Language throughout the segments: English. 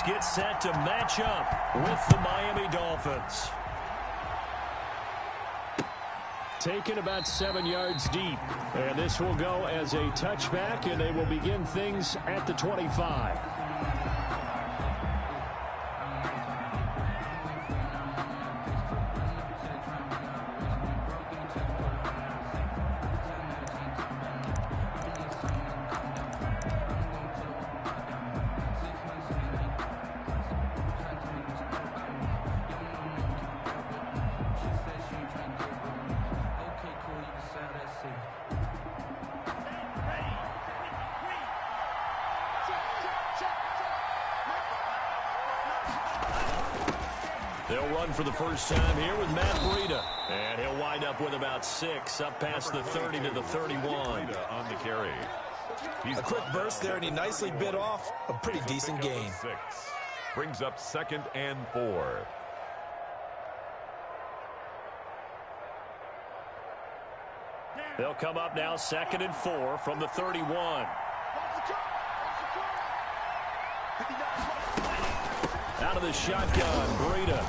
get set to match up with the Miami Dolphins. Taken about 7 yards deep. And this will go as a touchback, and they will begin things at the 25. They'll run for the first time here with Matt Breida. And he'll wind up with about 6, up past the 30 to the 31. On the carry. A quick burst there, and he nicely bit off a pretty decent gain. 6. Brings up 2nd and 4. They'll come up now 2nd and 4 from the 31. Out of the shotgun, Breida.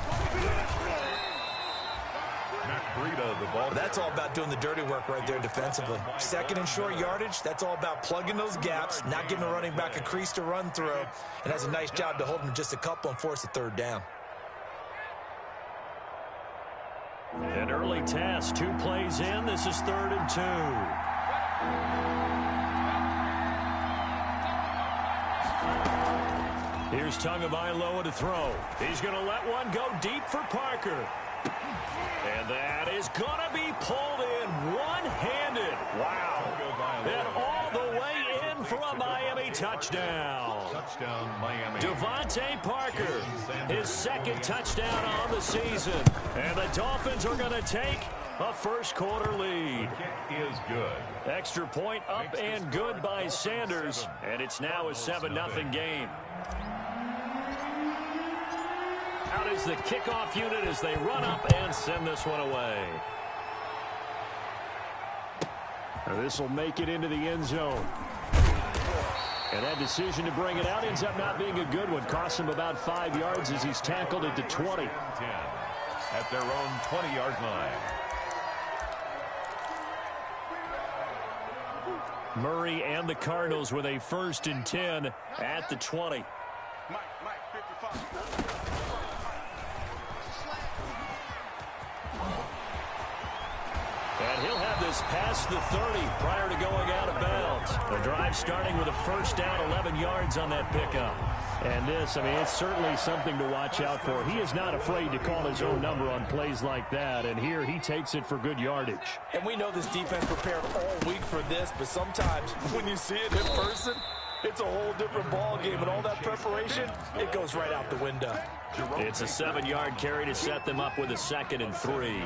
Matt Breida, the ball. That's all about doing the dirty work right there defensively. 2nd and short yardage, that's all about plugging those gaps, not giving a running back a crease to run through, and has a nice job to hold him just a couple and force a 3rd down. An early test, 2 plays in. This is 3rd and 2. Here's Tagovailoa to throw. He's going to let one go deep for Parker. And that is going to be pulled in one-handed. Wow. And all the way in for a Miami touchdown. Touchdown, Miami. Devontae Parker, his 2nd touchdown on the season. And the Dolphins are going to take a first-quarter lead. Kick is good. Extra point up and good by Sanders. And it's now a 7-0 game. Out is the kickoff unit as they run up and send this one away. This will make it into the end zone. And that decision to bring it out ends up not being a good one. Costs him about 5 yards as he's tackled at the 20. 10 at their own 20-yard line. Murray and the Cardinals with a 1st and 10 at the 20. And he'll have this past the 30 prior to going out of bounds. The drive starting with a 1st down, 11 yards on that pickup. And this, I mean, it's certainly something to watch out for. He is not afraid to call his own number on plays like that. And here he takes it for good yardage. And we know this defense prepared all week for this, but sometimes when you see it in person, it's a whole different ball game. And all that preparation, it goes right out the window. It's a 7-yard carry to set them up with a 2nd and 3.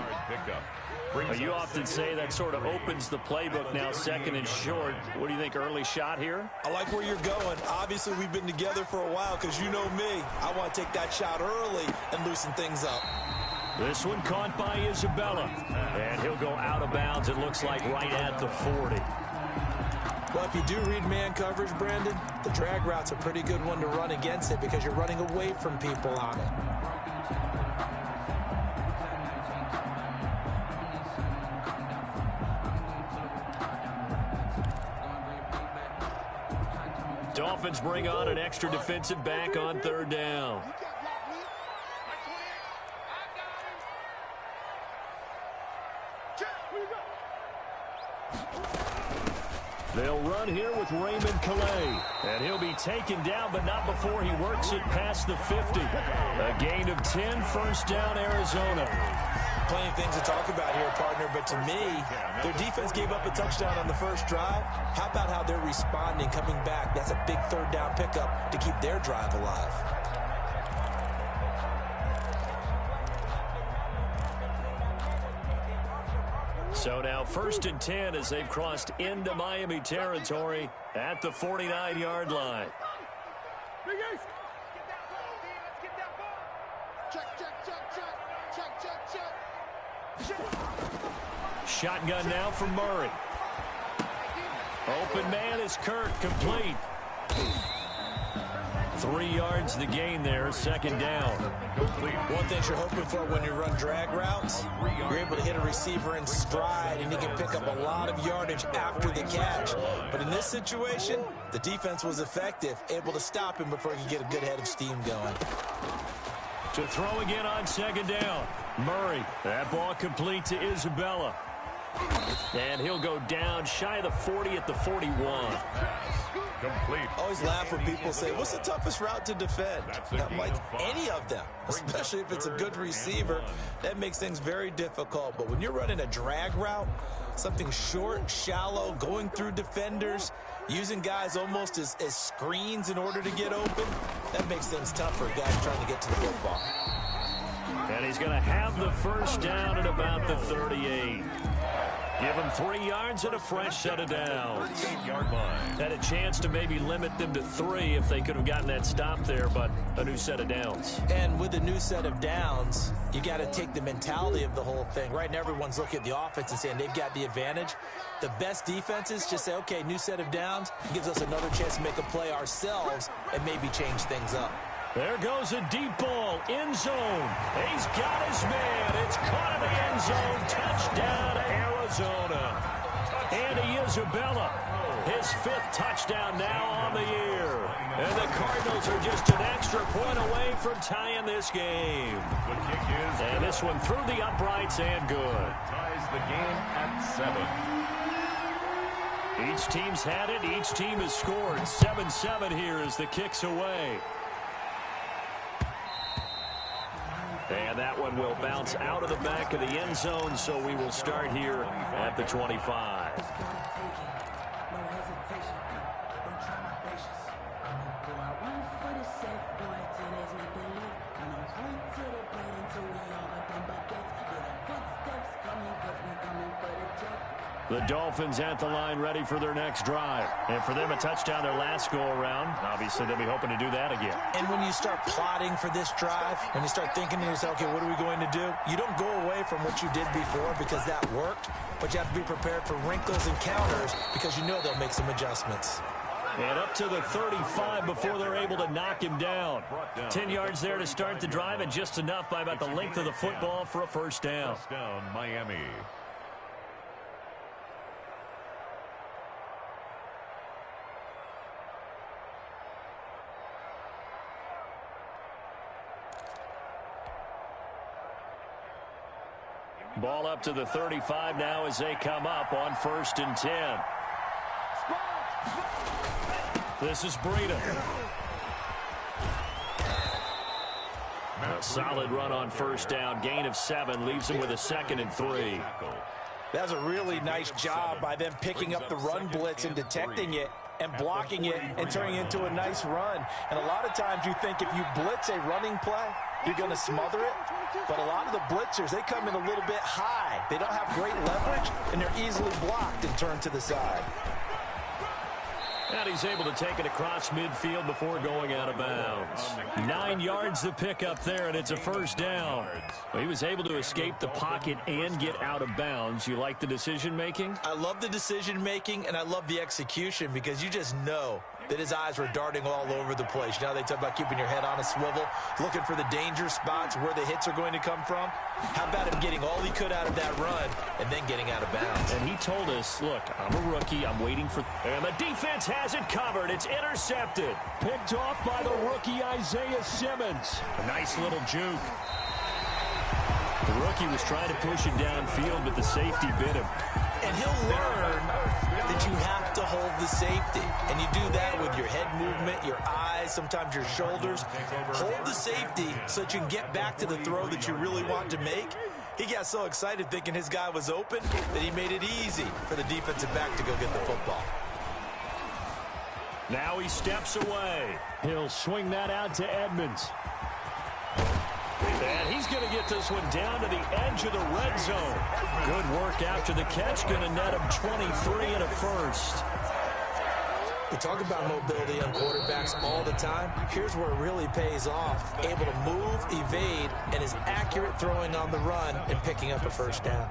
You often say that sort of opens the playbook now, 2nd and short. What do you think, early shot here? I like where you're going. Obviously, we've been together for a while because you know me. I want to take that shot early and loosen things up. This one caught by Isabella. And he'll go out of bounds, it looks like, right at the 40. Well, if you do read man coverage, Brandon, the drag route's a pretty good one to run against it because you're running away from people on it. Dolphins bring on an extra defensive back on 3rd down. They'll run here with Raymond Calais. And he'll be taken down, but not before he works it past the 50. A gain of 10, 1st down, Arizona. Plenty of things to talk about here, partner, but to me, their defense gave up a touchdown on the first drive. How about how they're responding, coming back? That's a big 3rd down pickup to keep their drive alive. So now 1st and 10 as they've crossed into Miami territory at the 49-yard line. Shotgun now for Murray. Open man is Kirk, complete. 3 yards the gain there, second down. One thing you're hoping for when you run drag routes, you're able to hit a receiver in stride, and he can pick up a lot of yardage after the catch. But in this situation, the defense was effective, able to stop him before he could get a good head of steam going. To throw again on second down. Murray, that ball complete to Isabella. And he'll go down shy of the 40 at the 41. Complete. Always laugh when people say, what's the toughest route to defend? I'm like, any of them, especially if it's a good receiver. That makes things very difficult. But when you're running a drag route, something short, shallow, going through defenders, using guys almost as screens in order to get open, that makes things tough for guys trying to get to the football. And he's going to have the first down at about the 38. Give him 3 yards and a fresh set of downs. 8-yard line. Had a chance to maybe limit them to 3 if they could have gotten that stop there, but a new set of downs. And with a new set of downs, you got to take the mentality of the whole thing. Right now, everyone's looking at the offense and saying they've got the advantage. The best defenses just say, okay, new set of downs. It gives us another chance to make a play ourselves and maybe change things up. There goes a deep ball, end zone. He's got his man. It's caught in the end zone. Touchdown, Arizona. Andy Isabella, his 5th touchdown now on the year. And the Cardinals are just an extra point away from tying this game. The kick is And this one through the uprights and good. ties the game at 7. Each team's had it. Each team has scored. 7-7 here as the kick's away. And that one will bounce out of the back of the end zone, so we will start here at the 25. The Dolphins at the line ready for their next drive. And for them, a touchdown their last go-around. Obviously, they'll be hoping to do that again. And when you start plotting for this drive, when you start thinking to yourself, okay, what are we going to do? You don't go away from what you did before because that worked, but you have to be prepared for wrinkles and counters because you know they'll make some adjustments. And up to the 35 before they're able to knock him down. 10 yards there to start the drive, and just enough by about the length of the football for a first down. First down, Miami. Ball up to the 35 now as they come up on 1st and 10. This is Breida. A solid run on first down. Gain of 7 leaves him with a 2nd and 3. That's a really nice job by them picking up the run blitz and detecting it and blocking it and turning it into a nice run. And a lot of times you think if you blitz a running play, you're going to smother it. But a lot of the blitzers, they come in a little bit high. They don't have great leverage, and they're easily blocked and turned to the side. And he's able to take it across midfield before going out of bounds. 9 yards to pick up there, and it's a first down. He was able to escape the pocket and get out of bounds. You like the decision-making? I love the decision-making, and I love the execution because you just know that his eyes were darting all over the place. Now they talk about keeping your head on a swivel, looking for the danger spots where the hits are going to come from. How about him getting all he could out of that run and then getting out of bounds? And he told us, look, I'm a rookie. I'm waiting for... And the defense has it covered. It's intercepted. Picked off by the rookie Isaiah Simmons. A nice little juke. The rookie was trying to push him downfield, but the safety bit him. And he'll learn that you have to hold the safety. And you do that with your head movement, your eyes, sometimes your shoulders. Hold the safety so that you can get back to the throw that you really want to make. He got so excited thinking his guy was open that he made it easy for the defensive back to go get the football. Now he steps away. He'll swing that out to Edmonds. And he's going to get this one down to the edge of the red zone. Good work after the catch. Going to net him 23 and a first. We talk about mobility on quarterbacks all the time. Here's where it really pays off. Able to move, evade, and is accurate throwing on the run and picking up a first down.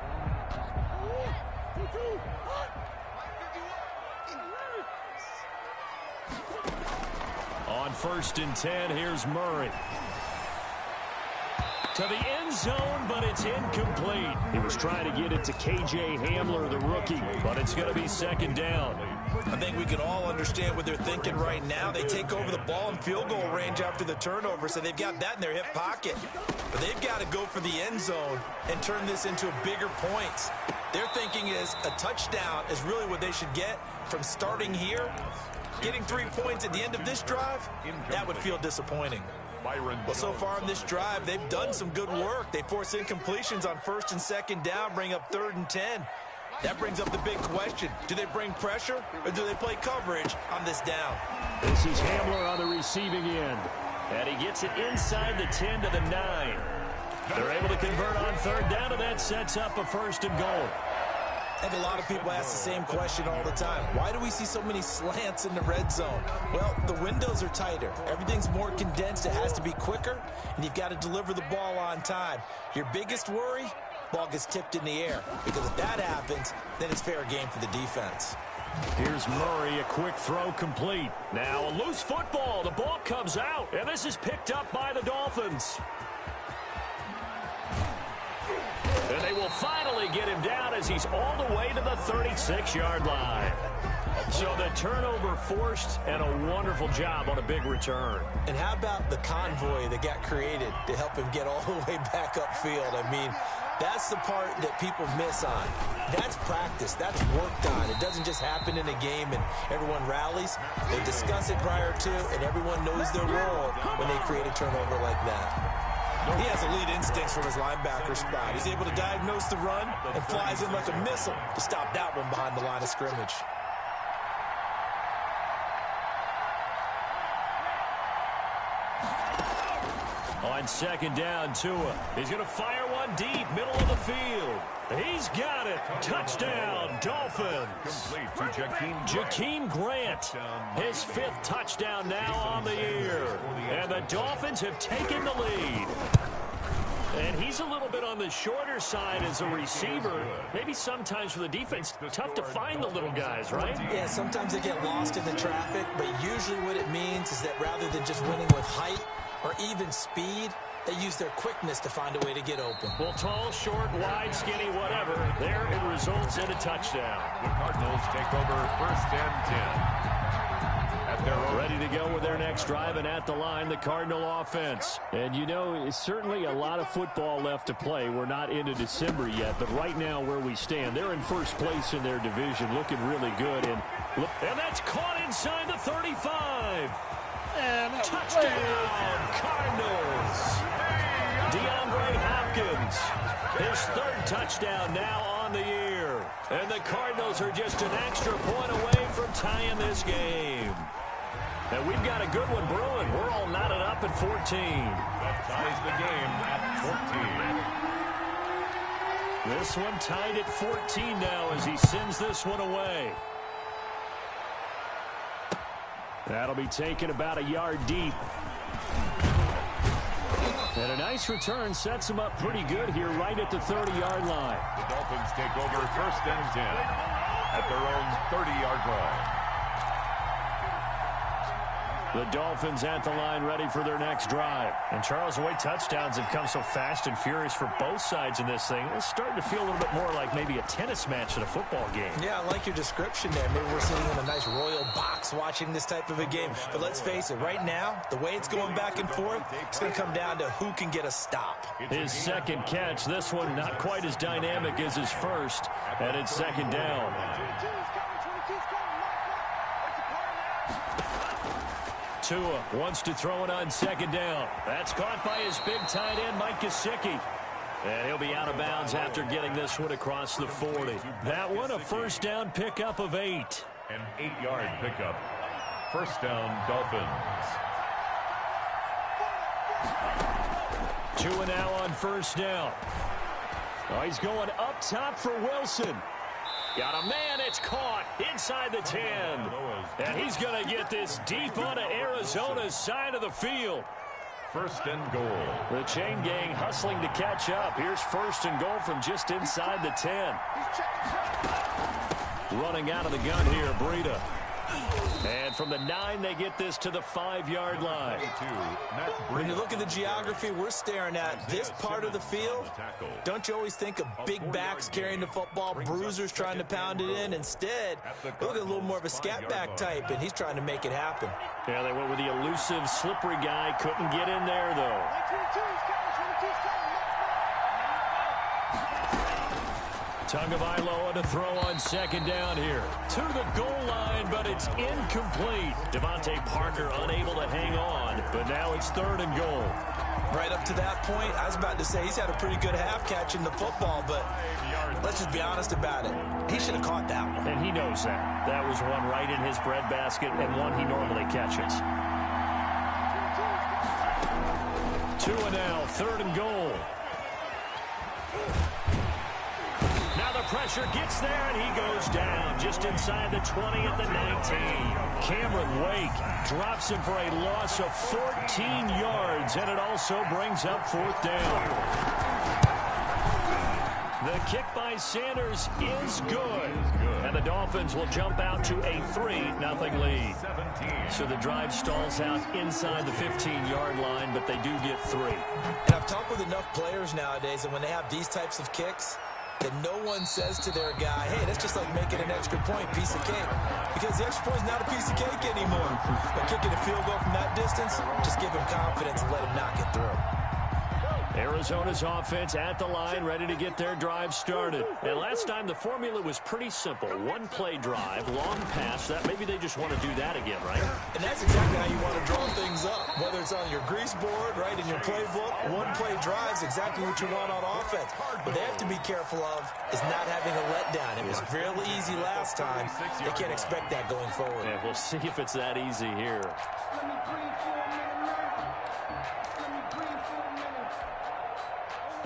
On first and 10. Here's Murray. To the end zone, but it's incomplete. He was trying to get it to K.J. Hamler, the rookie, but it's going to be second down. I think we can all understand what they're thinking right now. They take over the ball in field goal range after the turnover, so they've got that in their hip pocket. But they've got to go for the end zone and turn this into bigger points. Their thinking is a touchdown is really what they should get from starting here. Getting 3 points at the end of this drive, that would feel disappointing. Well, so far on this drive, they've done some good work. They force incompletions on first and second down, bring up 3rd and 10. That brings up the big question. Do they bring pressure or do they play coverage on this down? This is Hamler on the receiving end. And he gets it inside the 10 to the 9. They're able to convert on 3rd down, and that sets up a 1st and goal. And a lot of people ask the same question all the time. Why do we see so many slants in the red zone? Well, the windows are tighter. Everything's more condensed. It has to be quicker, and you've got to deliver the ball on time. Your biggest worry, ball gets tipped in the air. Because if that happens, then it's fair game for the defense. Here's Murray, a quick throw complete. Now a loose football. The ball comes out, and this is picked up by the Dolphins. And they will finally get him down as he's all the way to the 36-yard line. So the turnover forced, and a wonderful job on a big return. And how about the convoy that got created to help him get all the way back upfield? I mean, that's the part that people miss on. That's practice. That's worked on. It doesn't just happen in a game and everyone rallies. They discuss it prior to, and everyone knows their role when they create a turnover like that. He has elite instincts from his linebacker spot. He's able to diagnose the run and flies in like a missile to stop that one behind the line of scrimmage. On second down, Tua. He's going to fire one deep, middle of the field. He's got it. Touchdown, Dolphins. Complete to Jakeem Grant, his 5th touchdown now on the year. And the Dolphins have taken the lead. And he's a little bit on the shorter side as a receiver. Maybe sometimes for the defense, tough to find the little guys, right? Yeah, sometimes they get lost in the traffic, but usually what it means is that rather than just winning with height or even speed, they use their quickness to find a way to get open. Well, tall, short, wide, skinny, whatever, there it results in a touchdown. The Cardinals take over 1st and 10. Ready to go with their next drive, and at the line, the Cardinal offense. And you know, it's certainly a lot of football left to play. We're not into December yet, but right now where we stand, they're in first place in their division, looking really good. And that's caught inside the 35. And touchdown, Cardinals. DeAndre Hopkins, his 3rd touchdown now on the year. And the Cardinals are just an extra point away from tying this game. And we've got a good one brewing. We're all knotted up at 14. That ties the game at 14. This one tied at 14 now as he sends this one away. That'll be taken about a yard deep. And a nice return sets him up pretty good here right at the 30-yard line. The Dolphins take over 1st and 10 at their own 30-yard line. The Dolphins at the line ready for their next drive. And Charles, the way touchdowns have come so fast and furious for both sides in this thing, it's starting to feel a little bit more like maybe a tennis match than a football game. Yeah, I like your description there. Maybe we're sitting in a nice royal box watching this type of a game. But let's face it, right now, the way it's going back and forth, it's going to come down to who can get a stop. His 2nd catch, this one not quite as dynamic as his first, and it's 2nd down. Tua wants to throw it on 2nd down. That's caught by his big tight end, Mike Gesicki. And he'll be out of bounds after getting this one across the 40. That one, a 1st down pickup of 8. An 8-yard pickup. 1st down, Dolphins. Tua now on 1st down. Oh, he's going up top for Wilson. Got a man, it's caught inside the 10. And he's going to get this deep onto Arizona's side of the field. 1st and goal. The chain gang hustling to catch up. Here's 1st and goal from just inside the 10. Running out of the gun here, Breida. And from the 9, they get this to the 5-yard line. When you look at the geography we're staring at, this part of the field, don't you always think of big backs carrying the football, bruisers trying to pound it in? Instead, look at a little more of a scat back type, and he's trying to make it happen. Yeah, they went with the elusive, slippery guy. Couldn't get in there, though. Tagovailoa to throw on second down here. To the goal line, but it's incomplete. Devontae Parker unable to hang on, but now it's 3rd and goal. Right up to that point, I was about to say he's had a pretty good half catching the football, but let's just be honest about it. He should have caught that one. And he knows that. That was one right in his breadbasket and one he normally catches. 2 and now, 3rd and goal. Pressure gets there, and he goes down just inside the 20 at the 19. Cameron Wake drops him for a loss of 14 yards, and it also brings up 4th down. The kick by Sanders is good, and the Dolphins will jump out to a 3-0 lead. So the drive stalls out inside the 15-yard line, but they do get 3. And I've talked with enough players nowadays, and when they have these types of kicks, that no one says to their guy, hey, that's just like making an extra point, piece of cake. Because the extra point is not a piece of cake anymore. But kicking a field goal from that distance, just give him confidence and let him knock it through. Arizona's offense at the line, ready to get their drive started. And last time, the formula was pretty simple. One-play drive, long pass. That maybe they just want to do that again, right? And that's exactly how you want to draw things up. Whether it's on your grease board, right, in your playbook, one-play drive is exactly what you want on offense. What they have to be careful of is not having a letdown. It was really easy last time. They can't expect that going forward. Yeah, we'll see if it's that easy here.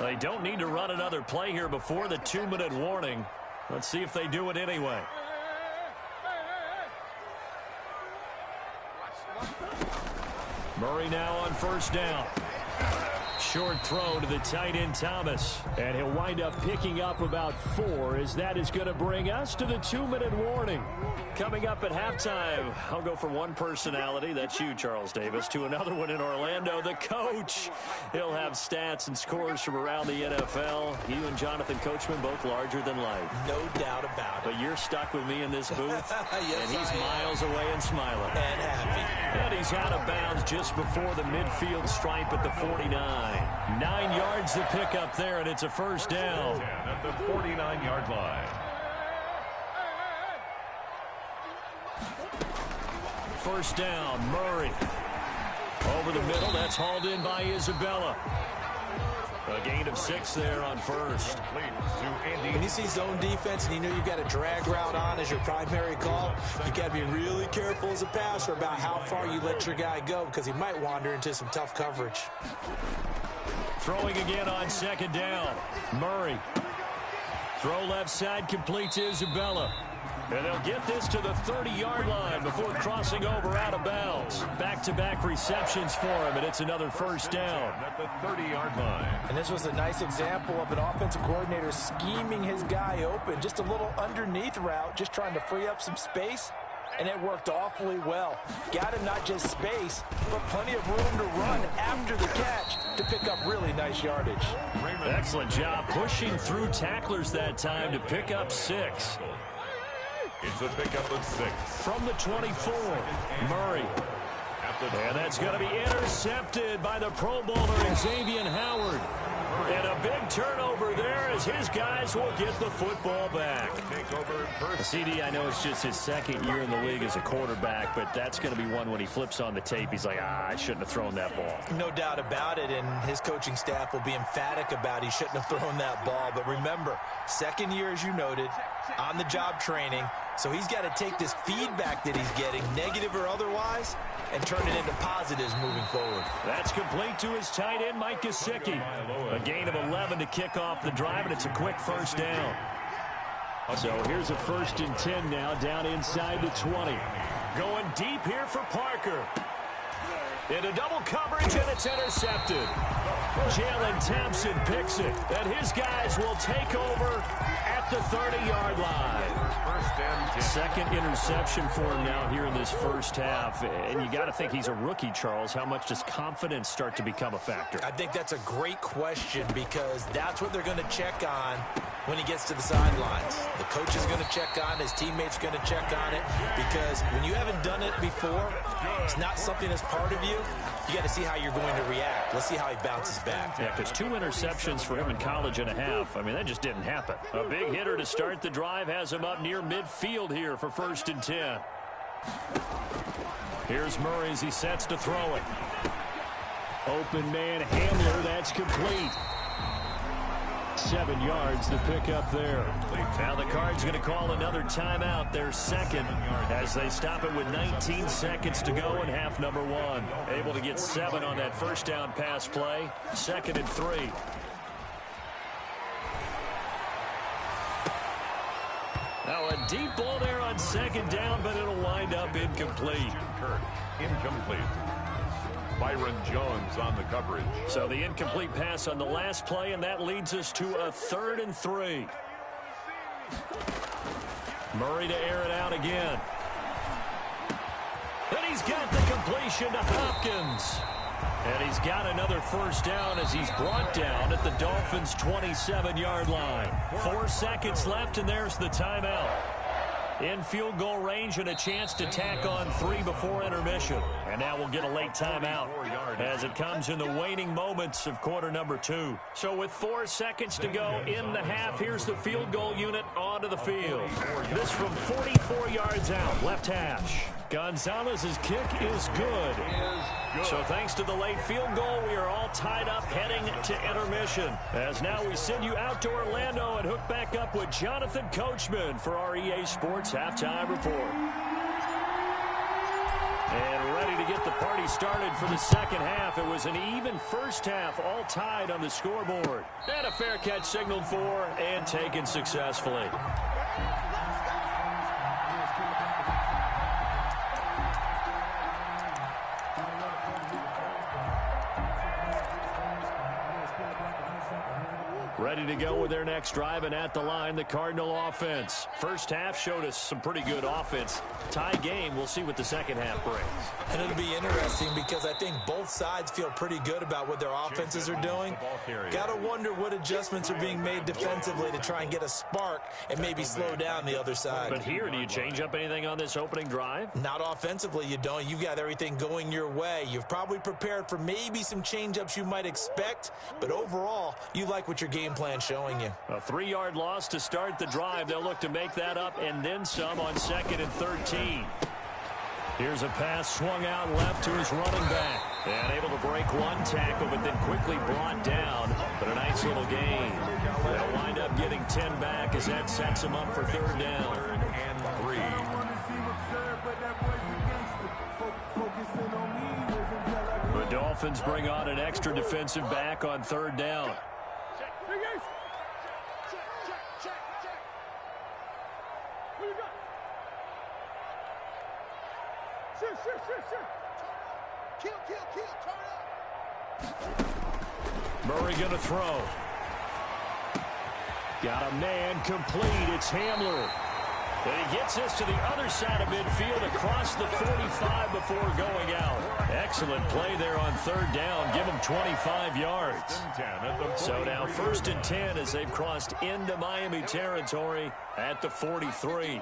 They don't need to run another play here before the 2-minute warning. Let's see if they do it anyway. Murray now on 1st down. Short throw to the tight end Thomas. And he'll wind up picking up about 4 as that is going to bring us to the 2-minute warning. Coming up at halftime, I'll go from one personality, that's you, Charles Davis, to another one in Orlando, the coach. He'll have stats and scores from around the NFL. You and Jonathan Coachman both larger than life. No doubt about it. But you're stuck with me in this booth. Yes, and he's miles away and smiling. And happy. And he's out of bounds just before the midfield stripe at the 49. 9 yards to pick up there, and it's a 1st down. At the 49-yard line. 1st down, Murray. Over the middle, that's hauled in by Isabella. A gain of 6 there on 1st. When you see zone defense and you know you've got a drag route on as your primary call, you got to be really careful as a passer about how far you let your guy go because he might wander into some tough coverage. Throwing again on 2nd down. Murray. Throw left side, complete to Isabella. And they'll get this to the 30-yard line before crossing over out of bounds. Back-to-back receptions for him, and it's another 1st down. At the 30-yard line. And this was a nice example of an offensive coordinator scheming his guy open. Just a little underneath route, just trying to free up some space. And it worked awfully well. Got him not just space, but plenty of room to run after the catch to pick up really nice yardage. Excellent job pushing through tacklers that time to pick up 6. It's a pickup of 6. From the 24, Murray. And that's going to be intercepted by the Pro Bowler Xavier Howard. And a big turnover there as his guys will get the football back. CD, I know it's just his 2nd year in the league as a quarterback, but that's going to be one when he flips on the tape. He's like, I shouldn't have thrown that ball. No doubt about it, and his coaching staff will be emphatic about he shouldn't have thrown that ball. But remember, 2nd year, as you noted, on-the-job training. So he's got to take this feedback that he's getting, negative or otherwise, and turn it into positives moving forward. That's complete to his tight end, Mike Gesicki. A gain of 11 to kick off the drive, and it's a quick 1st down. So here's a 1st and 10 now, down inside the 20. Going deep here for Parker. Into double coverage, and it's intercepted. Jalen Thompson picks it, and his guys will take over at the 30-yard line. First and 10. Second interception for him now here in this first half. And you got to think he's a rookie, Charles. How much does confidence start to become a factor? I think that's a great question because that's what they're going to check on when he gets to the sidelines. The coach is going to check on, his teammates going to check on it, because when you haven't done it before, it's not something that's part of you. You got to see how you're going to react. Let's see how he bounces back. Yeah, because 2 interceptions for him in college and a half. I mean, that just didn't happen. A big hitter to start the drive has him up near midfield here for 1st and 10. Here's Murray as he sets to throw it. Open man Hamler, that's complete. 7 yards the pick up there. Now the Cards going to call another timeout, their second, as they stop it with 19 seconds to go in half number 1. Able to get 7 on that first down pass play. 2nd and 3. Now a deep ball there on 2nd down, but it'll wind up incomplete. Incomplete. Byron Jones on the coverage. So the incomplete pass on the last play, and that leads us to a 3rd and 3. Murray to air it out again. And he's got the completion to Hopkins. And he's got another first down as he's brought down at the Dolphins' 27-yard line. 4 seconds left, and there's the timeout. In field goal range and a chance to tack on 3 before intermission. And now we'll get a late timeout as it comes in the waning moments of quarter number 2. So with 4 seconds to go in the half, here's the field goal unit onto the field. This from 44 yards out, left hash. Gonzalez's kick is good. So thanks to the late field goal, we are all tied up heading to intermission. As now we send you out to Orlando and hook back up with Jonathan Coachman for our EA Sports Halftime Report. And ready to get the party started for the second half. It was an even first half, all tied on the scoreboard. And a fair catch signaled for and taken successfully. Ready to go with their next drive, and at the line, the Cardinal offense. First half showed us some pretty good offense. Tie game, we'll see what the second half brings. And it'll be interesting because I think both sides feel pretty good about what their offenses are doing. Got to wonder what adjustments are being made defensively to try and get a spark and maybe slow down the other side. But here, do you change up anything on this opening drive? Not offensively, you don't. You've got everything going your way. You've probably prepared for maybe some change-ups you might expect, but overall, you like what your game plan showing you. A 3-yard loss to start the drive. They'll look to make that up and then some on 2nd and 13. Here's a pass swung out left to his running back. And able to break one tackle, but then quickly brought down. But a nice little gain. They'll wind up getting 10 back as that sets him up for 3rd down. 3rd and 3. The Dolphins bring on an extra defensive back on 3rd down. Murray going to throw. Got a man complete. It's Hamler. And he gets this to the other side of midfield across the 45 before going out. Excellent play there on 3rd down. Give him 25 yards. So now 1st and 10 as they've crossed into Miami territory at the 43.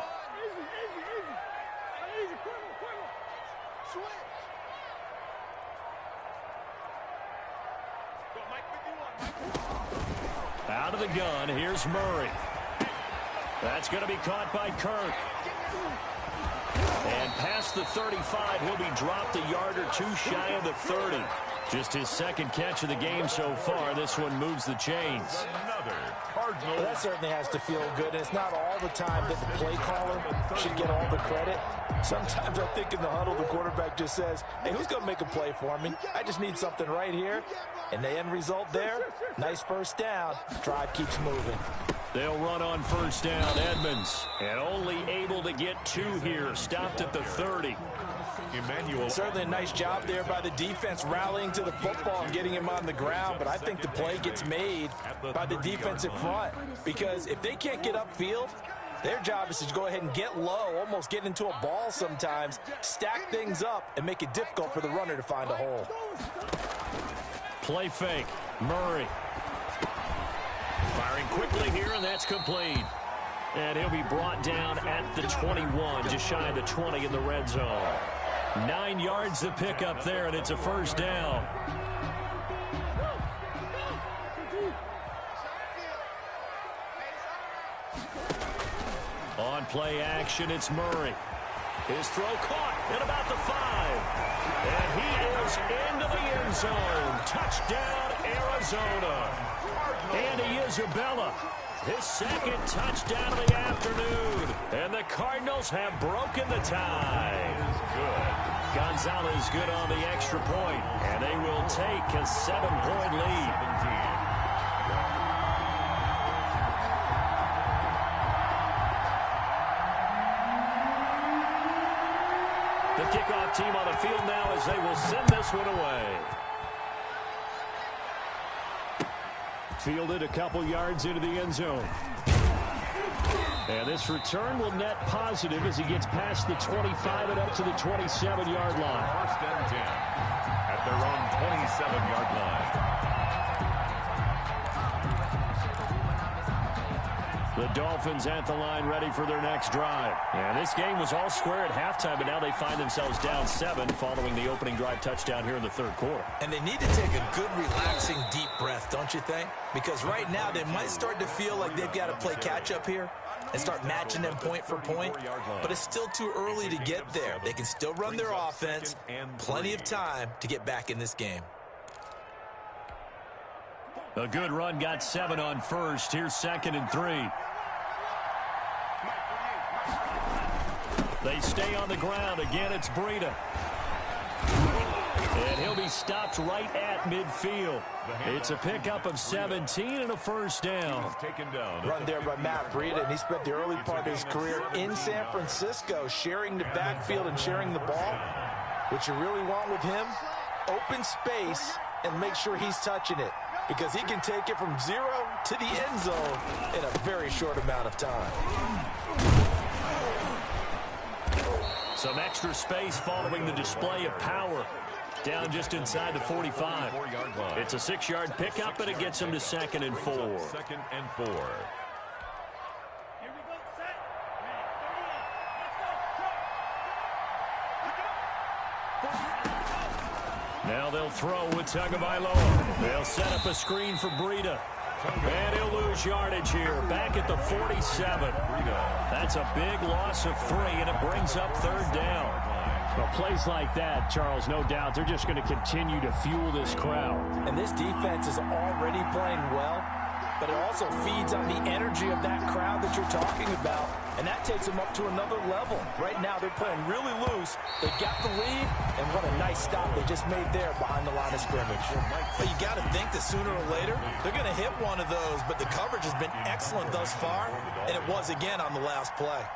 Out of the gun, here's Murray. That's going to be caught by Kirk. And past the 35, he'll be dropped a yard or 2 shy of the 30. Just his 2nd catch of the game so far. This one moves the chains. Well, that certainly has to feel good. And it's not all the time that the play caller should get all the credit. Sometimes I think in the huddle, the quarterback just says, hey, who's going to make a play for me? I just need something right here. And the end result there, nice first down. Drive keeps moving. They'll run on 1st down, Edmonds. And only able to get 2 here. Stopped at the 30. Certainly a nice job there by the defense rallying to the football and getting him on the ground, but I think the play gets made by the defensive front because if they can't get upfield, their job is to go ahead and get low, almost get into a ball sometimes, stack things up, and make it difficult for the runner to find a hole. Play fake. Murray. Firing quickly here, and that's complete. And he'll be brought down at the 21, just shy of the 20 in the red zone. 9 yards to pick up there, and it's a first down. On play action, it's Murray. His throw caught at about the 5. And he is into the end zone. Touchdown, Arizona. Andy Isabella, his second touchdown of the afternoon. And the Cardinals have broken the tie. Good. Gonzalez good on the extra point. And they will take a 7-point lead. The kickoff team on the field now as they will send this one away. Fielded a couple yards into the end zone. And this return will net positive as he gets past the 25 and up to the 27-yard line. First and 10 at their own 27-yard line. The Dolphins at the line ready for their next drive. And this game was all square at halftime, but now they find themselves down 7 following the opening drive touchdown here in the third quarter. And they need to take a good, relaxing, deep breath, don't you think? Because right now they might start to feel like they've got to play catch-up here and start matching them point for point. But it's still too early to get there. They can still run their offense. Plenty of time to get back in this game. A good run got 7 on first. Here's 2nd and 3. They stay on the ground. Again, it's Breida. And he'll be stopped right at midfield. It's a pickup of 17 and a first down. Run there by Matt Breida, and he spent the early part of his career in San Francisco sharing the backfield and sharing the ball. What you really want with him, open space and make sure he's touching it, because he can take it from 0 to the end zone in a very short amount of time. Some extra space following the display of power. Down just inside the 45. It's a 6-yard pickup, and it gets him to 2nd and 4. 2nd and 4. Now they'll throw with Tagovailoa. They'll set up a screen for Breida. And he'll lose yardage here. Back at the 47. That's a big loss of 3, and it brings up 3rd down. Well, plays like that, Charles, no doubt, they're just going to continue to fuel this crowd. And this defense is already playing well, but it also feeds on the energy of that crowd that you're talking about, and that takes them up to another level. Right now, they're playing really loose. They've got the lead, and what a nice stop they just made there behind the line of scrimmage. But you got to think that sooner or later, they're going to hit one of those, but the coverage has been excellent thus far, and it was again on the last play.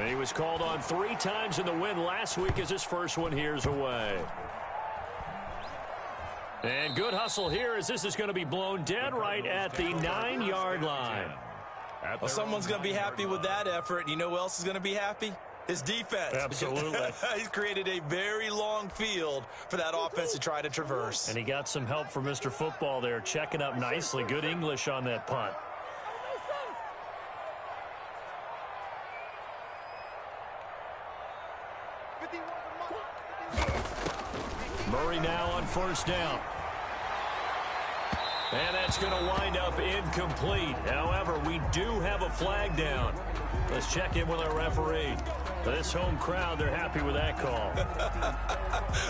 He was called on 3 times in the win last week as his first one here's away. And good hustle here as this is going to be blown dead right at the 9-yard line. Well, someone's going to be happy with that effort. You know who else is going to be happy? His defense. Absolutely. He's created a very long field for that offense to try to traverse. And he got some help from Mr. Football there, checking up nicely. Good English on that punt. Murray now on 1st down. And that's going to wind up incomplete. However, we do have a flag down. Let's check in with our referee. This home crowd, they're happy with that call.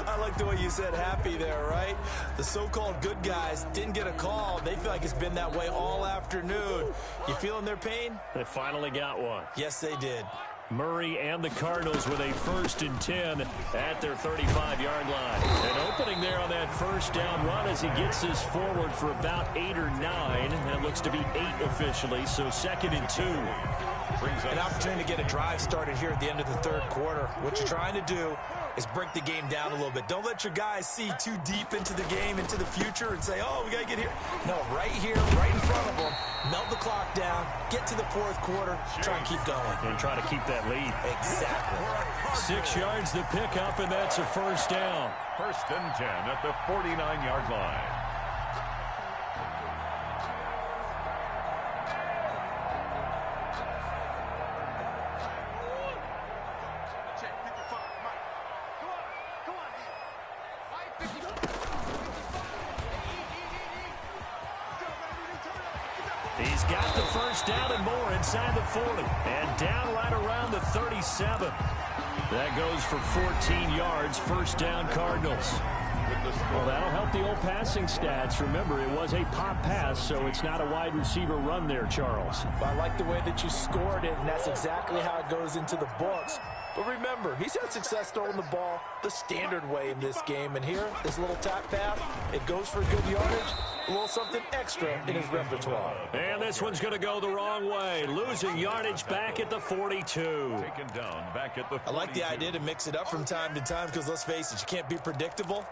I like the way you said happy there, right? The so-called good guys didn't get a call. They feel like it's been that way all afternoon. You feeling their pain? They finally got one. Yes, they did. Murray and the Cardinals with a 1st and 10 at their 35-yard line. An opening there on that first down run as he gets this forward for about 8 or 9. That looks to be 8 officially, so 2nd and 2. An opportunity to get a drive started here at the end of the 3rd quarter. What you're trying to do is break the game down a little bit. Don't let your guys see too deep into the game, into the future, and say, oh, we got to get here. No, right here, right in front of them. Melt the clock down, get to the 4th quarter, try and keep going. And try to keep that lead. Exactly. 6 yards the pickup, and that's a 1st down. 1st and 10 at the 49-yard line. He's got the 1st down and more inside the 40. And down right around the 37. That goes for 14 yards. 1st down, Cardinals. Well, that'll help the old passing stats. Remember, it was a pop pass, so it's not a wide receiver run there, Charles. Well, I like the way that you scored it, and that's exactly how it goes into the books. But remember, he's had success throwing the ball the standard way in this game. And here, this little tap pass, it goes for good yardage, a little something extra in his repertoire. And this one's going to go the wrong way, losing yardage back at the 42. Taken down back at the 42. I like the idea to mix it up from time to time because, let's face it, you can't be predictable.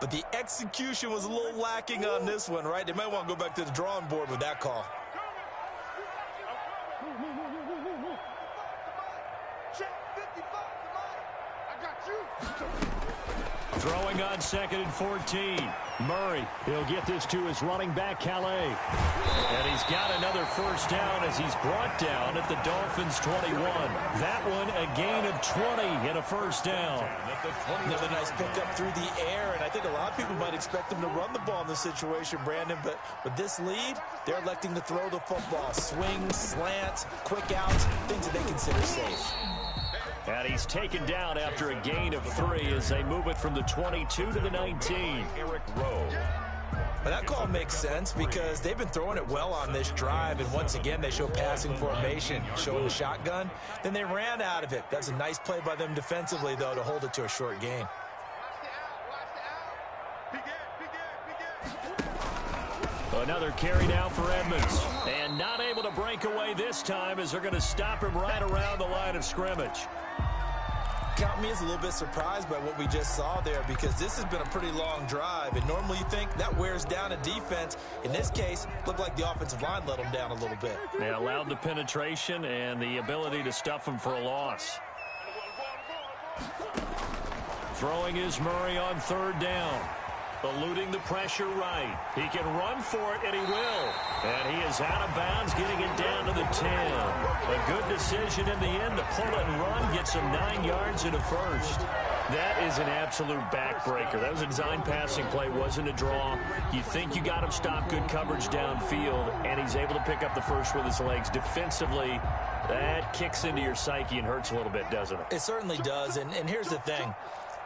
But the execution was a little lacking on this one, right? They might want to go back to the drawing board with that call. Throwing on 2nd and 14. Murray, he'll get this to his running back, Calais. And he's got another 1st down as he's brought down at the Dolphins' 21. That one a gain of 20 and a 1st down. Another nice pickup through the air, and I think a lot of people might expect him to run the ball in this situation, Brandon, but with this lead, they're electing to throw the football. Swings, slants, quick outs, things that they consider safe. And he's taken down after a gain of 3 as they move it from the 22 to the 19. Eric Rowe. But that call makes sense because they've been throwing it well on this drive, and once again they show passing formation, showing the shotgun. Then they ran out of it. That's a nice play by them defensively, though, to hold it to a short gain. Another carry now for Edmonds. And not able to break away this time as they're going to stop him right around the line of scrimmage. Count me as a little bit surprised by what we just saw there because this has been a pretty long drive, and normally you think that wears down a defense. In this case, looked like the offensive line let them down a little bit. They allowed the penetration and the ability to stuff them for a loss. Throwing is Murray on 3rd down. Eluding the pressure right. He can run for it, and he will. And he is out of bounds, getting it down to the 10. A good decision in the end to pull it and run, get some 9 yards and a 1st. That is an absolute backbreaker. That was a design passing play, wasn't a draw. You think you got him stopped, good coverage downfield, and he's able to pick up the 1st with his legs. Defensively, that kicks into your psyche and hurts a little bit, doesn't it? It certainly does, and here's the thing.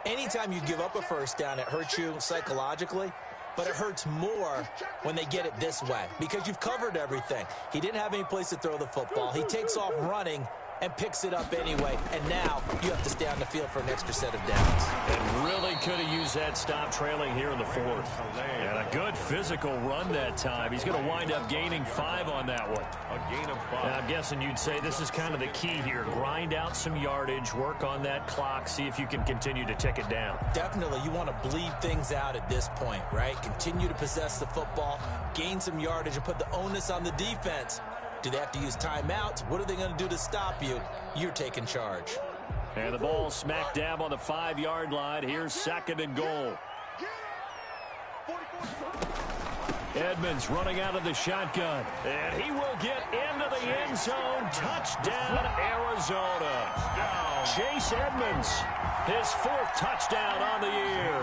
Anytime you give up a 1st down, it hurts you psychologically, but it hurts more when they get it this way because you've covered everything. He didn't have any place to throw the football. He takes off running and picks it up anyway, and now you have to stay on the field for an extra set of downs. And really could have used that stop trailing here in the 4th. And a good physical run that time. He's going to wind up gaining 5 on that one. A gain of 5. And I'm guessing you'd say this is kind of the key here. Grind out some yardage, work on that clock, see if you can continue to tick it down. Definitely, you want to bleed things out at this point, right? Continue to possess the football, gain some yardage, and put the onus on the defense. Do they have to use timeouts? What are they going to do to stop you? You're taking charge. And the ball smack dab on the 5-yard line. Here's 2nd and goal. Edmonds running out of the shotgun. And he will get into the end zone. Touchdown, Arizona. Chase Edmonds, his 4th touchdown on the year.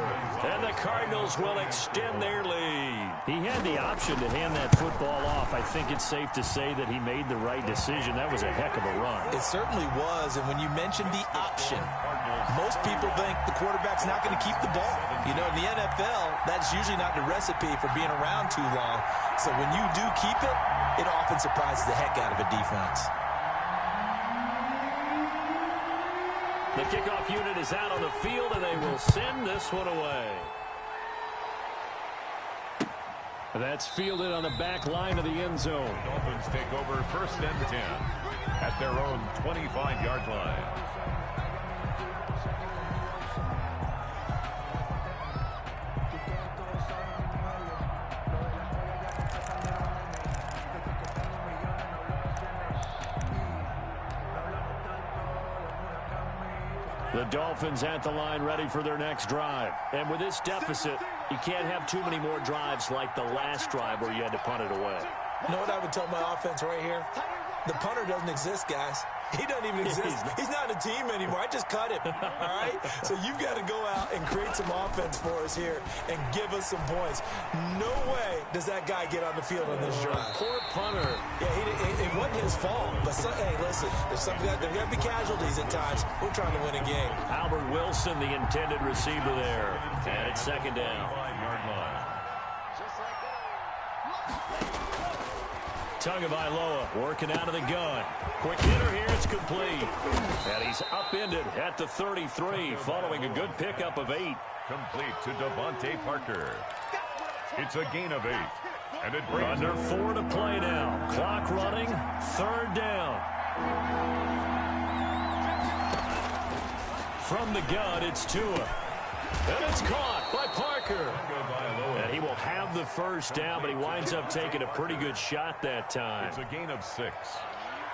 And the Cardinals will extend their lead. He had the option to hand that football off. I think it's safe to say that he made the right decision. That was a heck of a run. It certainly was. And when you mentioned the option, most people think the quarterback's not going to keep the ball. You know, in the NFL, that's usually not the recipe for being around too long. So when you do keep it, it often surprises the heck out of a defense. The kickoff unit is out on the field, and they will send this one away. That's fielded on the back line of the end zone. Dolphins take over 1st and 10 at their own 25-yard line. The Dolphins at the line ready for their next drive. And with this deficit, you can't have too many more drives like the last drive where you had to punt it away. You know what I would tell my offense right here? The punter doesn't exist, guys. He doesn't even exist. He's not a team anymore. I just cut him, all right? So you've got to go out and create some offense for us here and give us some points. No way does that guy get on the field on this drive. Poor punter. Yeah, it wasn't his fault. But, hey, listen, there's got to be casualties at times. We're trying to win a game. Albert Wilson, the intended receiver there. And it's 2nd down. 5-yard line. Tagovailoa working out of the gun. Quick hitter here, it's complete. And he's upended at the 33 following a good pickup of 8. Complete to Devontae Parker. It's a gain of 8. And it brings under 4 to play now. Clock running, 3rd down. From the gun, it's Tua. And it's caught by Parker. And he will have the 1st down, but he winds up taking a pretty good shot that time. It's a gain of 6.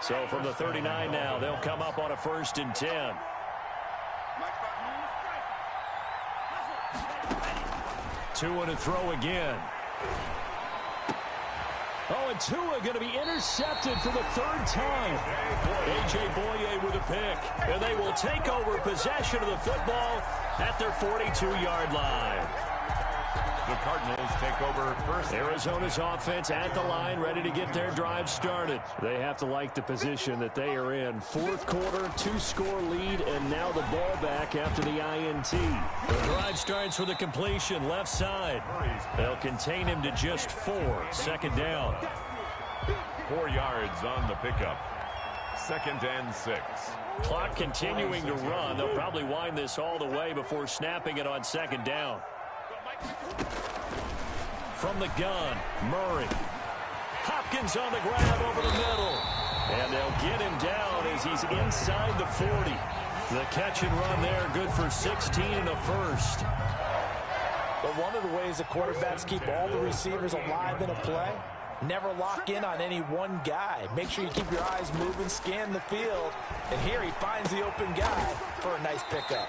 So from the 39 now, they'll come up on a 1st and 10. Tua to throw again. Oh, and Tua going to be intercepted for the 3rd time. A.J. Boye with a pick. And they will take over possession of the football at their 42-yard line. The Cardinals take over 1st. Arizona's offense at the line, ready to get their drive started. They have to like the position that they are in. 4th quarter, 2-score lead, and now the ball back after the INT. The drive starts with a completion, left side. They'll contain him to just 4. 2nd down. 4 yards on the pickup. 2nd and 6. Clock continuing to run. They'll probably wind this all the way before snapping it on 2nd down. From the gun, Murray. Hopkins on the grab over the middle. And they'll get him down as he's inside the 40. The catch and run there, good for 16 and a 1st. But one of the ways the quarterbacks keep all the receivers alive in a play, never lock in on any one guy. Make sure you keep your eyes moving, scan the field. And here he finds the open guy for a nice pickup.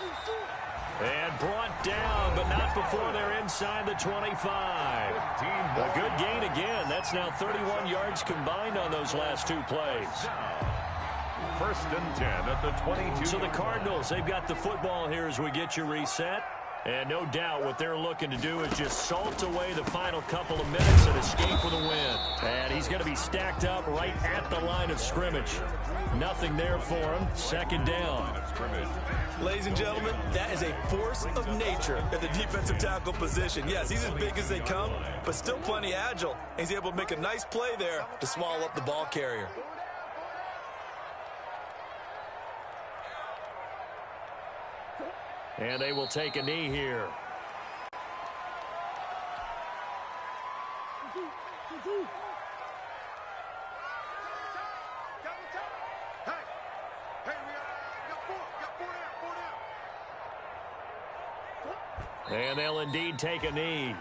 And brought down, but not before they're inside the 25. A good gain again. That's now 31 yards combined on those last 2 plays. 1st and 10 at the 22. So the Cardinals, they've got the football here as we get you reset. And no doubt what they're looking to do is just salt away the final couple of minutes and escape with a win. And he's going to be stacked up right at the line of scrimmage. Nothing there for him. 2nd down. Ladies and gentlemen, that is a force of nature at the defensive tackle position. Yes, he's as big as they come, but still plenty agile. He's able to make a nice play there to swallow up the ball carrier. And they will take a knee here. And they'll indeed take a knee.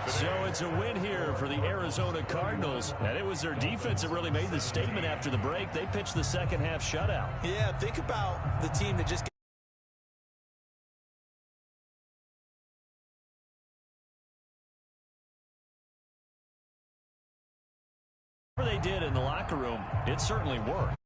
So it's a win here for the Arizona Cardinals. And it was their defense that really made the statement after the break. They pitched the second half shutout. Yeah, think about the team that just Whatever they did in the locker room, it certainly worked.